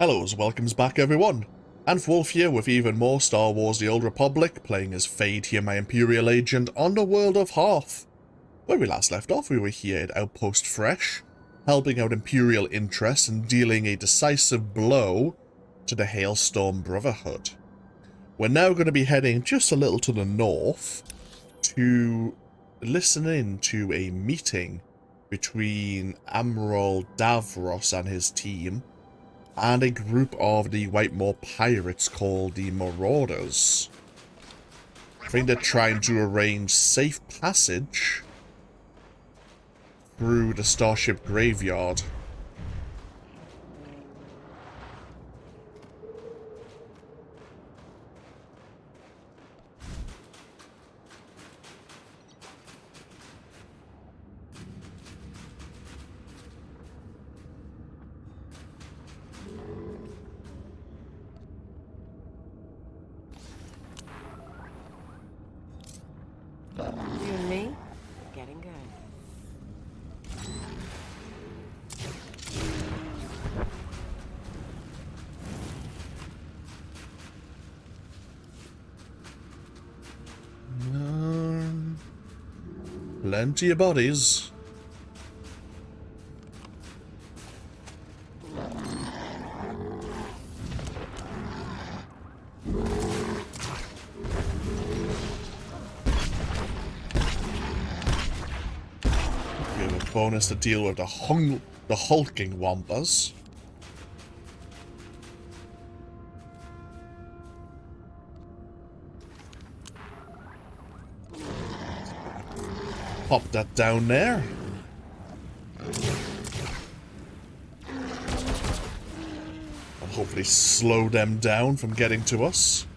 Hellos, welcomes back everyone. And Wolf here with even more Star Wars The Old Republic, playing as Vaedren here, my Imperial Agent, on the world of Hoth. Where we last left off, we were here at Outpost Fresh, helping out Imperial interests and dealing a decisive blow to the Hailstorm Brotherhood. We're now going to be heading just a little to the north to listen in to a meeting between Admiral Davros and his team and a group of the Whitemore pirates called the Marauders. I think they're trying to arrange safe passage through the Starship Graveyard. You and me? Getting good. Plenty of bodies. Bonus to deal with the hulking wampas. Pop that down there. And hopefully slow them down from getting to us.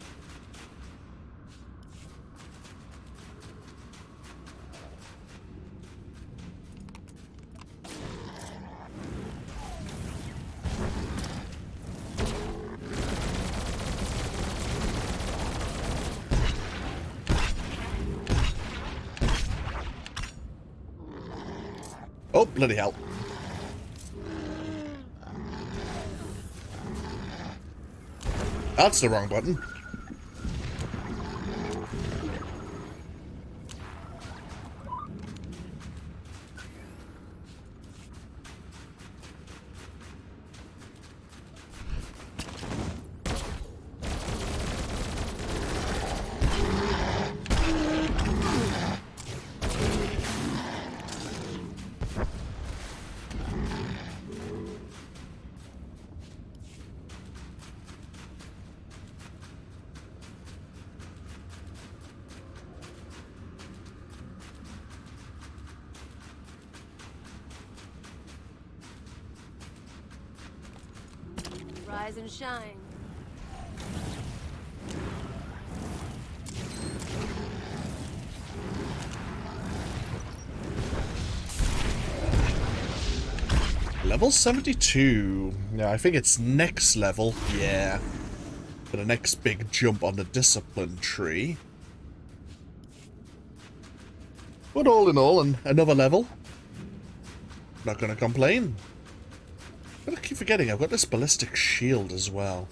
Oh, bloody hell. That's the wrong button. Rise and shine. Level 72. Yeah, I think it's next level. Yeah. For the next big jump on the discipline tree. But all in all, another level. Not gonna complain. But I keep forgetting, I've got this ballistic shield as well.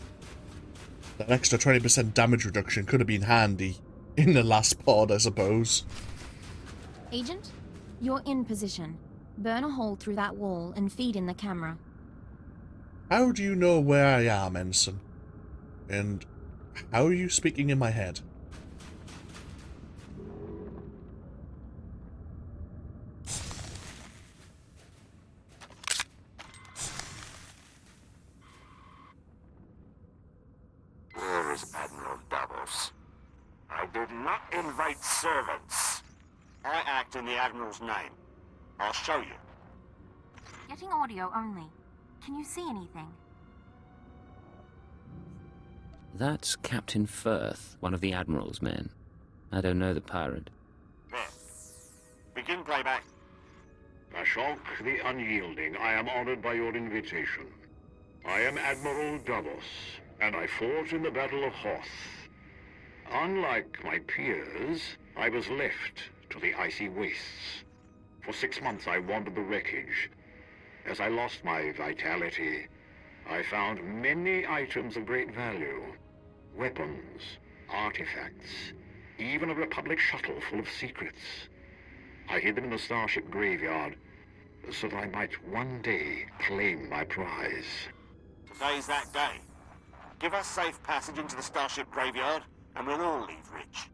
That extra 20% damage reduction could have been handy in the last pod, I suppose. Agent, you're in position. Burn a hole through that wall and feed in the camera. How do you know where I am, Ensign? And how are you speaking in my head? Where is Admiral Davros? I did not invite servants. I act in the Admiral's name. I'll show you. Getting audio only. Can you see anything? That's Captain Firth, one of the Admiral's men. I don't know the pirate. There. Begin playback. Ashok the Unyielding, I am honored by your invitation. I am Admiral Davros, and I fought in the Battle of Hoth. Unlike my peers, I was left to the icy wastes. For 6 months I wandered the wreckage. As I lost my vitality, I found many items of great value. Weapons, artifacts, even a Republic shuttle full of secrets. I hid them in the starship graveyard so that I might one day claim my prize. Today's that day. Give us safe passage into the starship graveyard, and we'll all leave rich.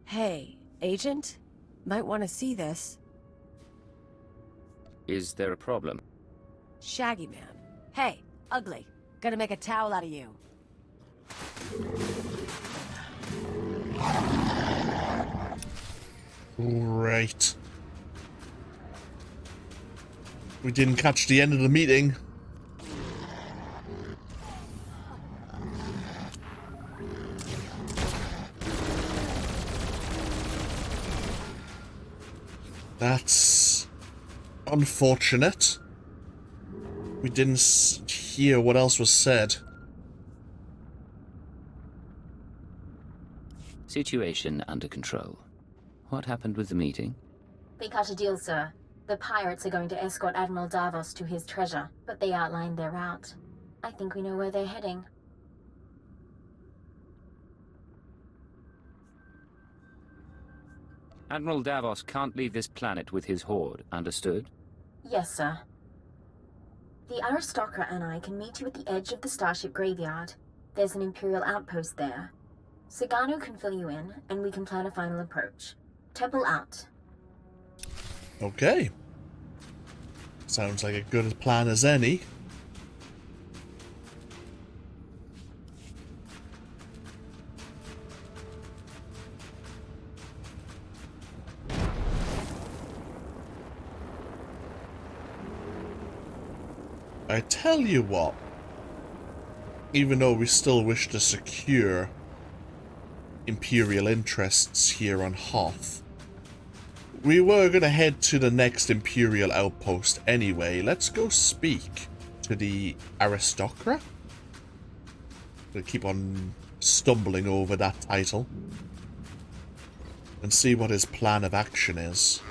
Hey, Agent? Might want to see this. Is there a problem? Shaggy Man. Hey, ugly. Gonna make a towel out of you. Right. We didn't catch the end of the meeting. That's unfortunate. We didn't hear what else was said. Situation under control. What happened with the meeting? We cut a deal, sir. The pirates are going to escort Admiral Davos to his treasure, but they outlined their route. I think we know where they're heading. Admiral Davos can't leave this planet with his horde, understood? Yes, sir. The aristocrat and I can meet you at the edge of the starship graveyard. There's an Imperial outpost there. Sagano can fill you in, and we can plan a final approach. Temple out. Okay. Sounds like a good plan as any. I tell you what, even though we still wish to secure Imperial interests here on Hoth, we were going to head to the next Imperial outpost anyway. Let's go speak to the aristocrat. I'm going to keep on stumbling over that title and see what his plan of action is.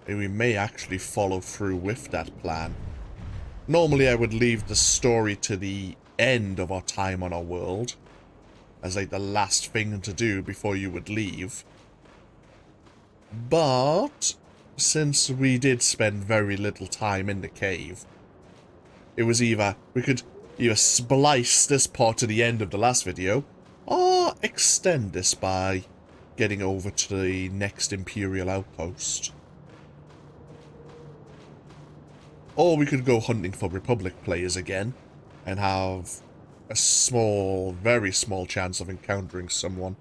And we may actually follow through with that plan. Normally I would leave the story to the end of our time on our world, as like the last thing to do before you would leave. But since we did spend very little time in the cave, it was either we could either splice this part to the end of the last video, or extend this by getting over to the next Imperial outpost. Or we could go hunting for Republic players again, and have a small, very small chance of encountering someone.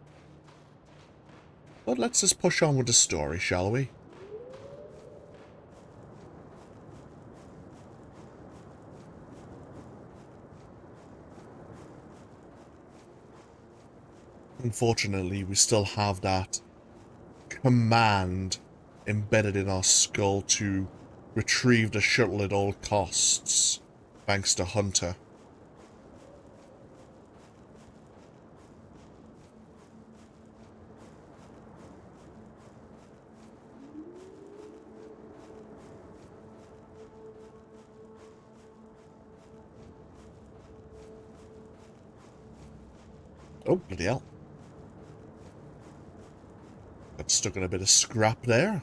But let's just push on with the story, shall we? Unfortunately, we still have that command embedded in our skull to retrieve the shuttle at all costs, thanks to Hunter. Oh, bloody hell. Got stuck in a bit of scrap there.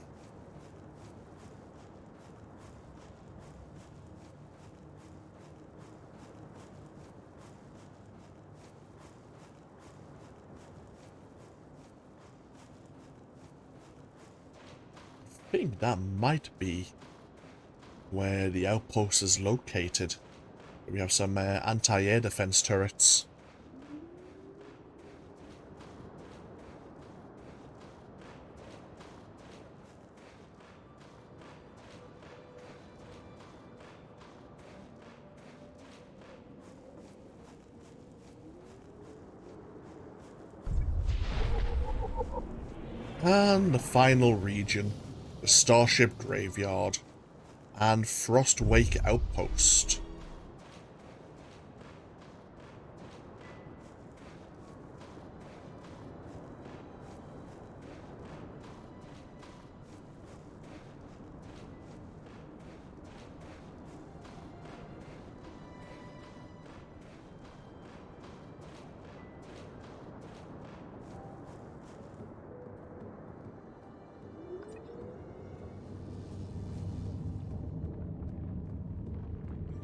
I think that might be where the outpost is located. We have some anti-air defense turrets. And the final region, the Starship Graveyard and Frostwake Outpost.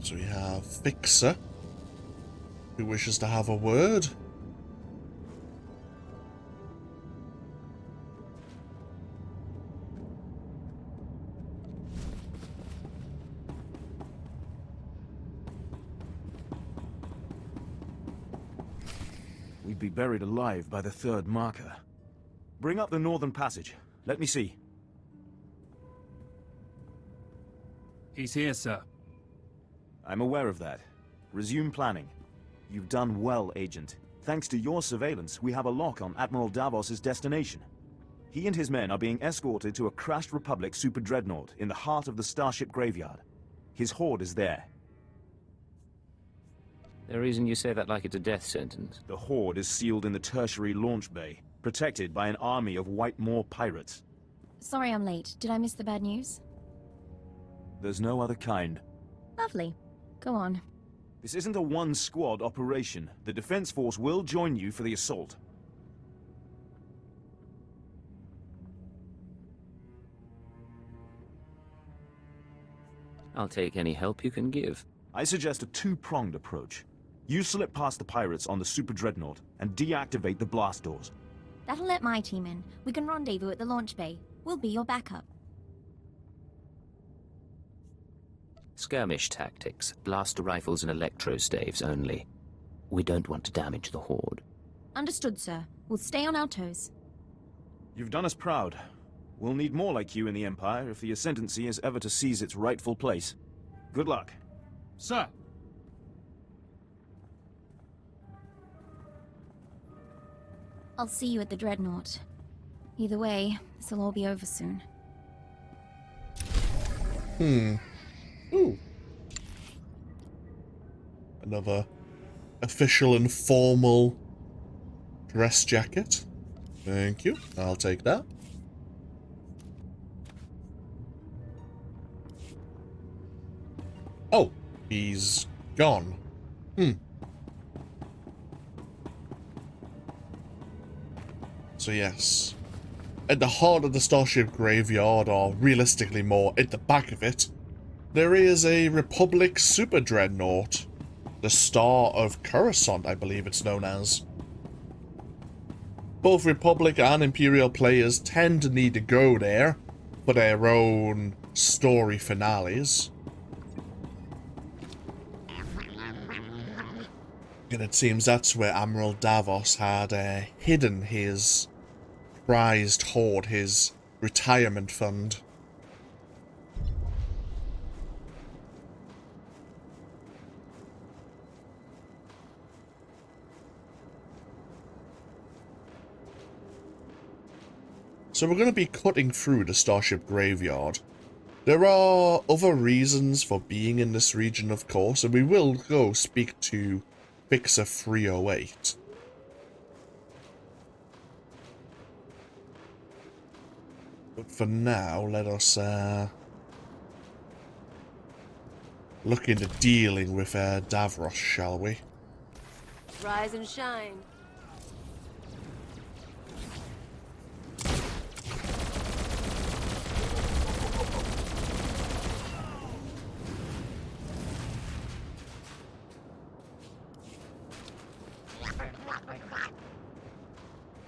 So we have Fixer, who wishes to have a word. We'd be buried alive by the third marker. Bring up the northern passage. Let me see. He's here, sir. I'm aware of that. Resume planning. You've done well, Agent. Thanks to your surveillance, we have a lock on Admiral Davos's destination. He and his men are being escorted to a crashed Republic super dreadnought in the heart of the Starship graveyard. His horde is there. The reason you say that like it's a death sentence? The horde is sealed in the tertiary launch bay, protected by an army of White-Moor pirates. Sorry I'm late. Did I miss the bad news? There's no other kind. Lovely. Go on. This isn't a one-squad operation. The Defense Force will join you for the assault. I'll take any help you can give. I suggest a two-pronged approach. You slip past the pirates on the super dreadnought and deactivate the blast doors. That'll let my team in. We can rendezvous at the launch bay. We'll be your backup. Skirmish tactics, blaster rifles and electro staves only. We don't want to damage the horde. Understood, sir. We'll stay on our toes. You've done us proud. We'll need more like you in the Empire if the Ascendancy is ever to seize its rightful place. Good luck. Sir! I'll see you at the Dreadnought. Either way, this'll all be over soon. Ooh. Another official and formal dress jacket. Thank you. I'll take that. Oh, he's gone. So yes, at the heart of the Starship graveyard, or realistically more at the back of it, there is a Republic super dreadnought. The Star of Coruscant, I believe it's known as. Both Republic and Imperial players tend to need to go there for their own story finales. And it seems that's where Admiral Davos had hidden his prized hoard, his retirement fund. So we're going to be cutting through the Starship graveyard. There are other reasons for being in this region, of course, and we will go speak to Fixer 308. But for now, let us look into dealing with Davros, shall we? Rise and shine.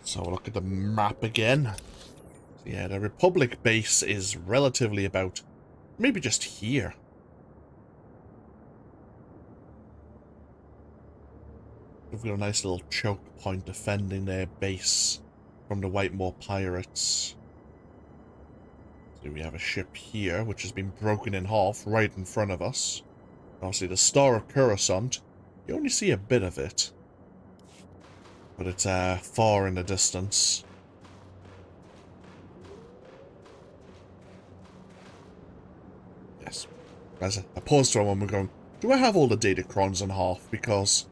So look at the map again. So yeah, the Republic base is relatively about maybe just here. We've got a nice little choke point defending their base from the White-Moor pirates. So we have a ship here, which has been broken in half right in front of us. Obviously the Star of Coruscant, you only see a bit of it. But it's far in the distance. Yes. As I paused for a moment going, do I have all the Datacrons on Hoth? Because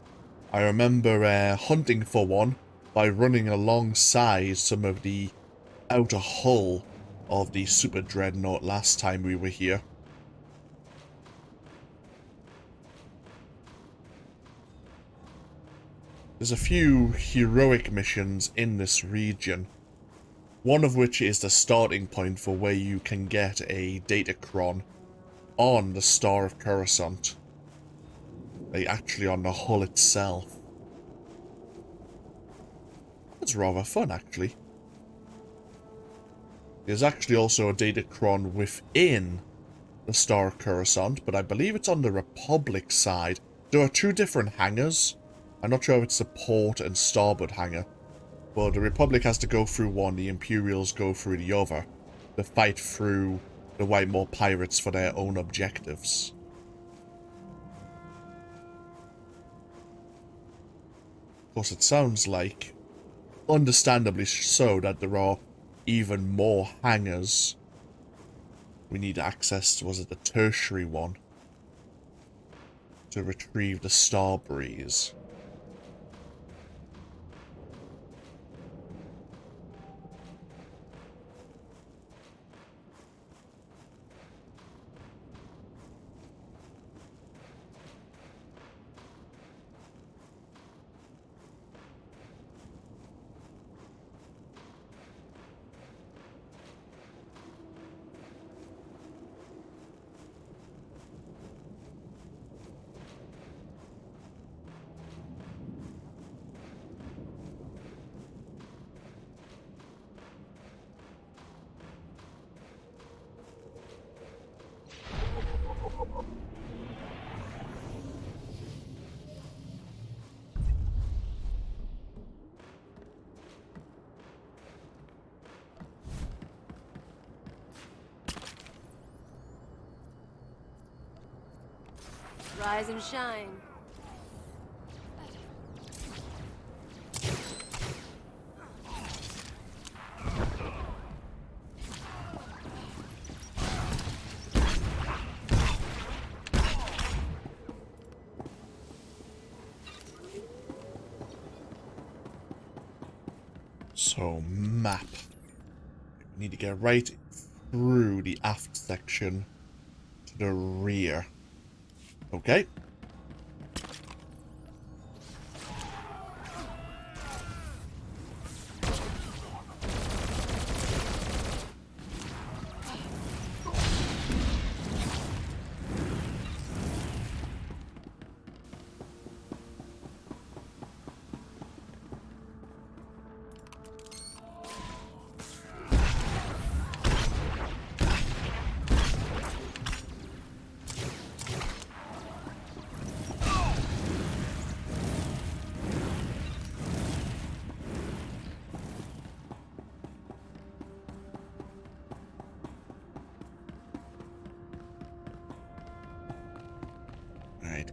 I remember hunting for one by running alongside some of the outer hull of the Super Dreadnought last time we were here. There's a few heroic missions in this region, one of which is the starting point for where you can get a Datacron on the Star of Coruscant. Like, actually on the hull itself. That's rather fun, actually. There's actually also a datacron within the Star Coruscant, but I believe it's on the Republic side. There are two different hangars. I'm not sure if it's the port and starboard hangar. But the Republic has to go through one, the Imperials go through the other. To fight through the Whitemore pirates for their own objectives. Of course, it sounds like, understandably so, that there are even more hangars. We need access, was it the tertiary one? To retrieve the Starbreeze. Rise and shine. So, map. We need to get right through the aft section to the rear. Okay.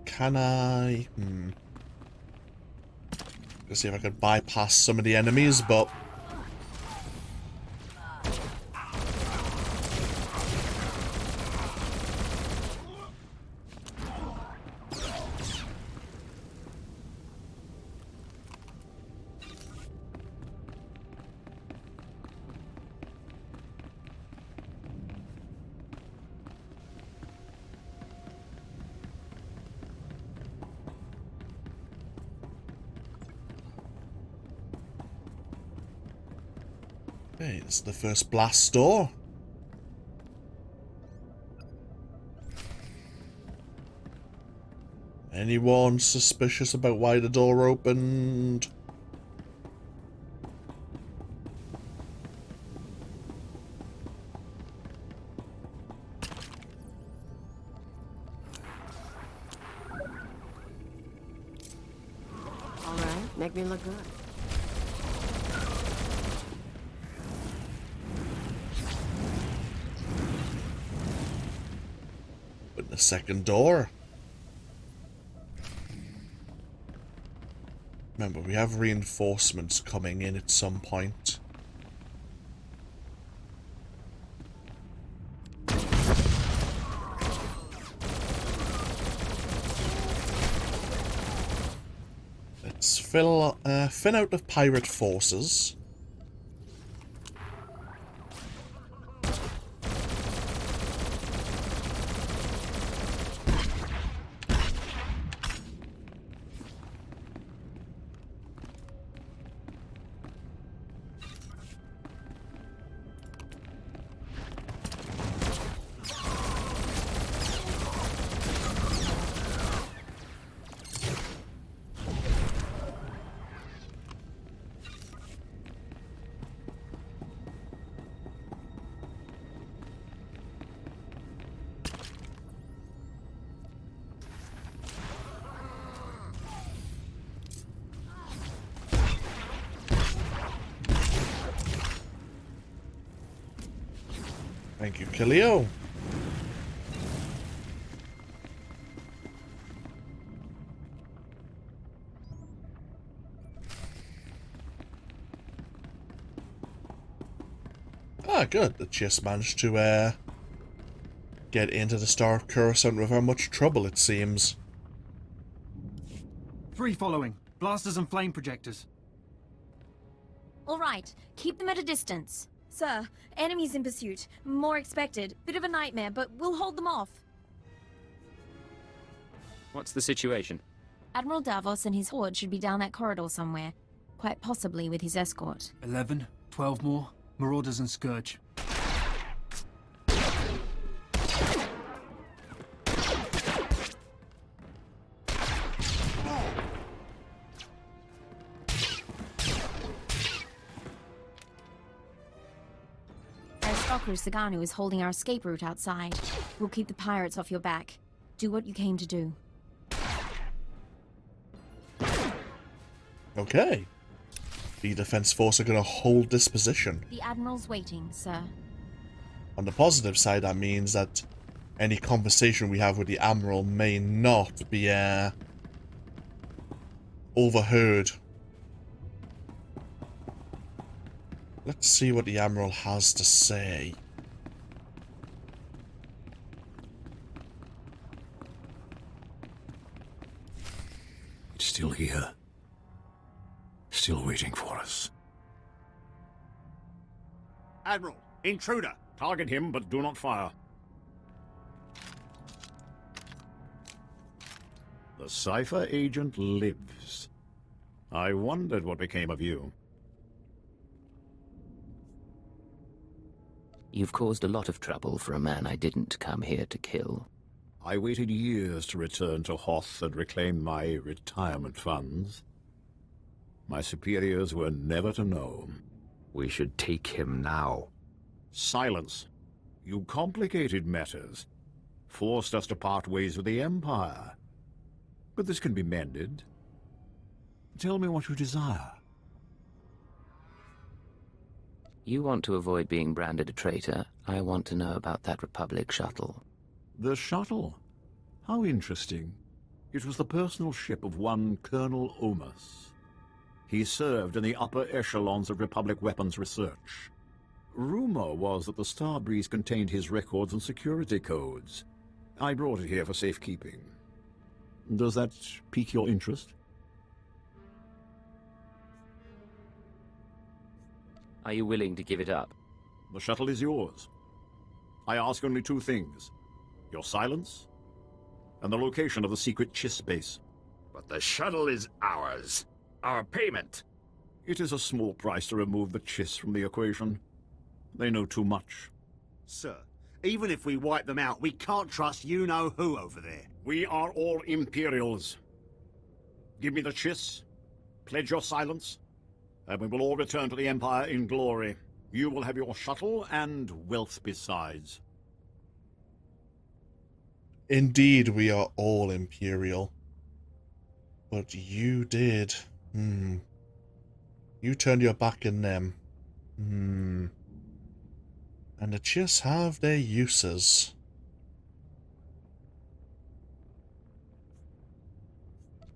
Can I? Let's see if I could bypass some of the enemies, but... Okay, this is the first blast door. Anyone suspicious about why the door opened? All right, make me look good. Open the second door. Remember, we have reinforcements coming in at some point. Let's thin out the pirate forces. Thank you, Killio. Ah, good. The Chiss managed to get into the Star Coruscant without much trouble, it seems. 3 following. Blasters and flame projectors. All right, keep them at a distance. Sir, enemies in pursuit. More expected. Bit of a nightmare, but we'll hold them off. What's the situation? Admiral Davos and his horde should be down that corridor somewhere. Quite possibly with his escort. 11, 12 more. Marauders and Scourge. Saganu is holding our escape route outside. We'll keep the pirates off your back. Do what you came to do. Okay. The Defense Force are going to hold this position. The Admiral's waiting, sir. On the positive side, that means that any conversation we have with the Admiral may not be overheard. Let's see what the Admiral has to say. It's still here. Still waiting for us. Admiral, intruder! Target him, but do not fire. The Cipher Agent lives. I wondered what became of you. You've caused a lot of trouble for a man I didn't come here to kill. I waited years to return to Hoth and reclaim my retirement funds. My superiors were never to know. We should take him now. Silence. You complicated matters. Forced us to part ways with the Empire. But this can be mended. Tell me what you desire. You want to avoid being branded a traitor. I want to know about that Republic shuttle. The shuttle? How interesting. It was the personal ship of one Colonel Omus. He served in the upper echelons of Republic weapons research. Rumor was that the Starbreeze contained his records and security codes. I brought it here for safekeeping. Does that pique your interest? Are you willing to give it up? The shuttle is yours. I ask only 2 things. Your silence, and the location of the secret Chiss base. But the shuttle is ours. Our payment. It is a small price to remove the Chiss from the equation. They know too much. Sir, even if we wipe them out, we can't trust you-know-who over there. We are all Imperials. Give me the Chiss, pledge your silence, and we will all return to the Empire in glory. You will have your shuttle and wealth besides. Indeed, we are all Imperial. But you did. You turned your back on them. And the Chiss have their uses.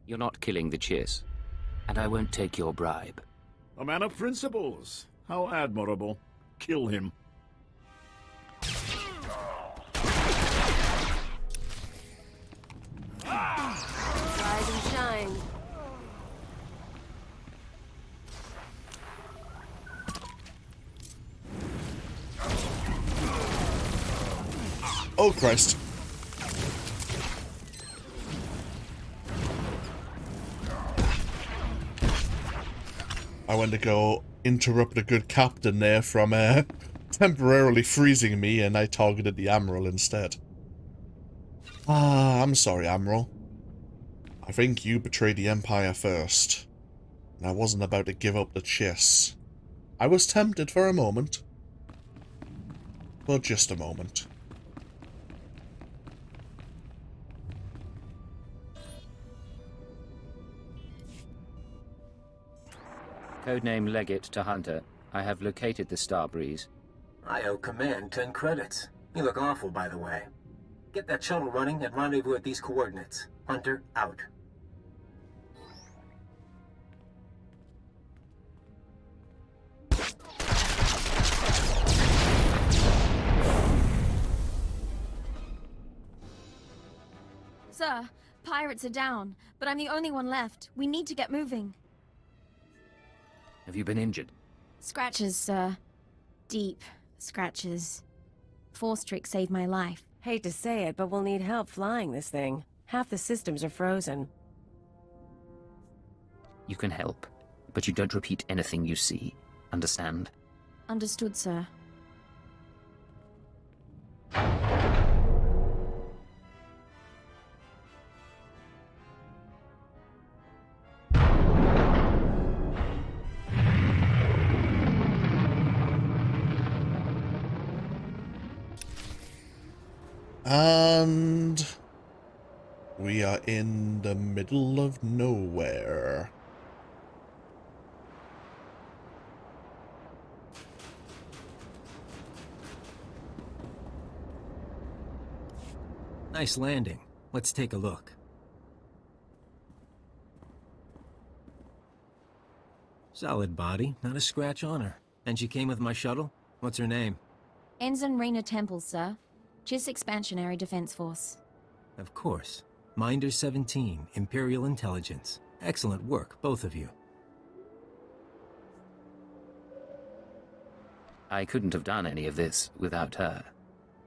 You're not killing the Chiss, and I won't take your bribe. A man of principles. How admirable. Kill him. Rise and shine. Oh, Christ. I went to go interrupt a good captain there from temporarily freezing me, and I targeted the Admiral instead. I'm sorry, Admiral. I think you betrayed the Empire first, and I wasn't about to give up the Chiss. I was tempted for a moment, but just a moment. Codename Legate to Hunter. I have located the Starbreeze. I owe Command 10 credits. You look awful, by the way. Get that shuttle running and rendezvous at these coordinates. Hunter, out. Sir, pirates are down, but I'm the only one left. We need to get moving. Have you been injured? Scratches, sir. Deep scratches. Force trick saved my life. Hate to say it, but we'll need help flying this thing. Half the systems are frozen. You can help, but you don't repeat anything you see. Understand? Understood, sir. And we are in the middle of nowhere. Nice landing. Let's take a look. Solid body, not a scratch on her. And she came with my shuttle? What's her name? Ensign Raina Temple, sir. JIS Expansionary Defense Force. Of course. Minder 17, Imperial Intelligence. Excellent work, both of you. I couldn't have done any of this without her.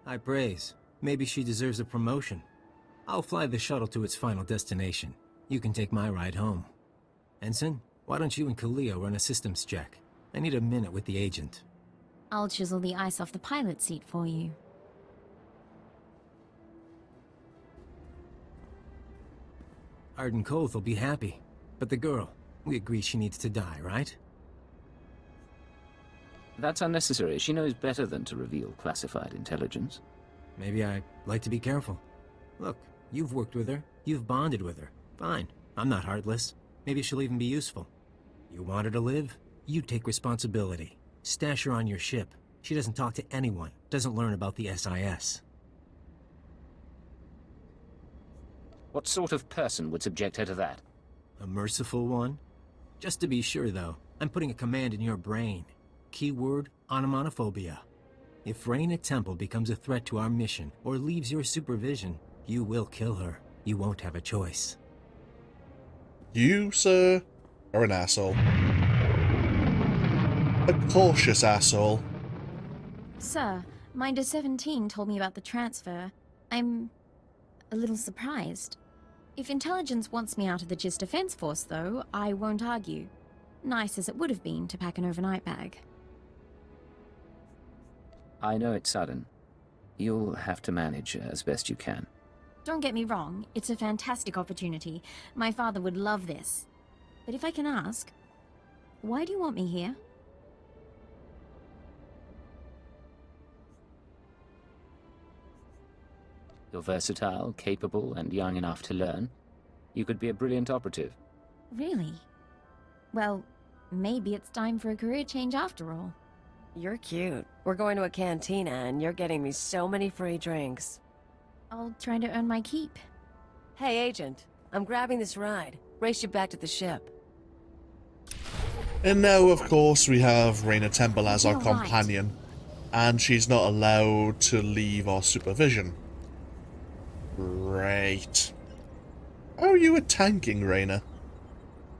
High praise. Maybe she deserves a promotion. I'll fly the shuttle to its final destination. You can take my ride home. Ensign, why don't you and Kalia run a systems check? I need a minute with the agent. I'll chisel the ice off the pilot seat for you. Ardun Kothe will be happy. But the girl, we agree she needs to die, right? That's unnecessary. She knows better than to reveal classified intelligence. Maybe I like to be careful. Look, you've worked with her. You've bonded with her. Fine. I'm not heartless. Maybe she'll even be useful. You want her to live? You take responsibility. Stash her on your ship. She doesn't talk to anyone. Doesn't learn about the SIS. What sort of person would subject her to that? A merciful one? Just to be sure, though, I'm putting a command in your brain. Keyword, onomatophobia. If Raina Temple becomes a threat to our mission, or leaves your supervision, you will kill her. You won't have a choice. You, sir, are an asshole. A cautious asshole. Sir, Minder 17 told me about the transfer. I'm a little surprised. If Intelligence wants me out of the JIS Defense Force, though, I won't argue. Nice as it would have been to pack an overnight bag. I know it's sudden. You'll have to manage as best you can. Don't get me wrong, it's a fantastic opportunity. My father would love this. But if I can ask, why do you want me here? You're versatile, capable, and young enough to learn. You could be a brilliant operative. Really? Well, maybe it's time for a career change after all. You're cute. We're going to a cantina and you're getting me so many free drinks. I'll try to earn my keep. Hey, Agent. I'm grabbing this ride. Race you back to the ship. And now, of course, we have Raina Temple as our You're right. companion. And she's not allowed to leave our supervision. Great. How are you at tanking, Raina?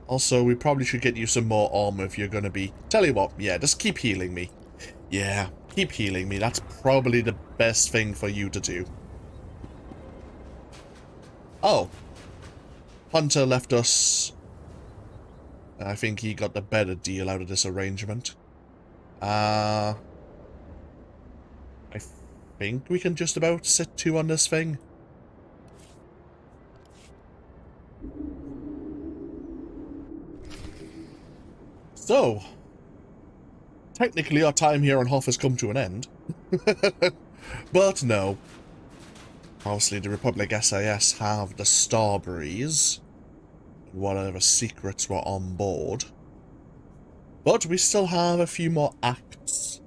Also, we probably should get you some more armor if you're gonna be... Tell you what, yeah, just keep healing me. Yeah, keep healing me. That's probably the best thing for you to do. Oh. Hunter left us... I think he got the better deal out of this arrangement. I think we can just about sit two on this thing. So, technically our time here on Hoth has come to an end. But no. Obviously the Republic SIS have the Starbreeze. Whatever secrets were on board. But we still have a few more acts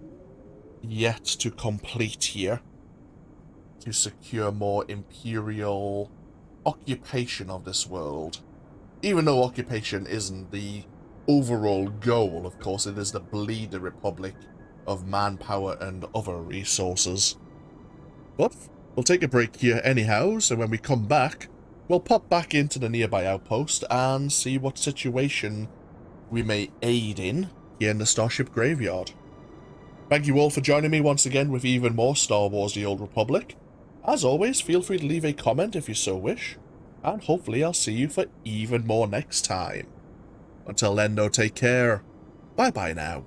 yet to complete here to secure more Imperial occupation of this world. Even though occupation isn't the overall goal, of course, it is to bleed the Republic of manpower and other resources. But we'll take a break here anyhow, so when we come back, we'll pop back into the nearby outpost and see what situation we may aid in here in the Starship Graveyard. Thank you all for joining me once again with even more Star Wars The Old Republic. As always, feel free to leave a comment if you so wish, and hopefully I'll see you for even more next time. Until then though, take care. Bye bye now.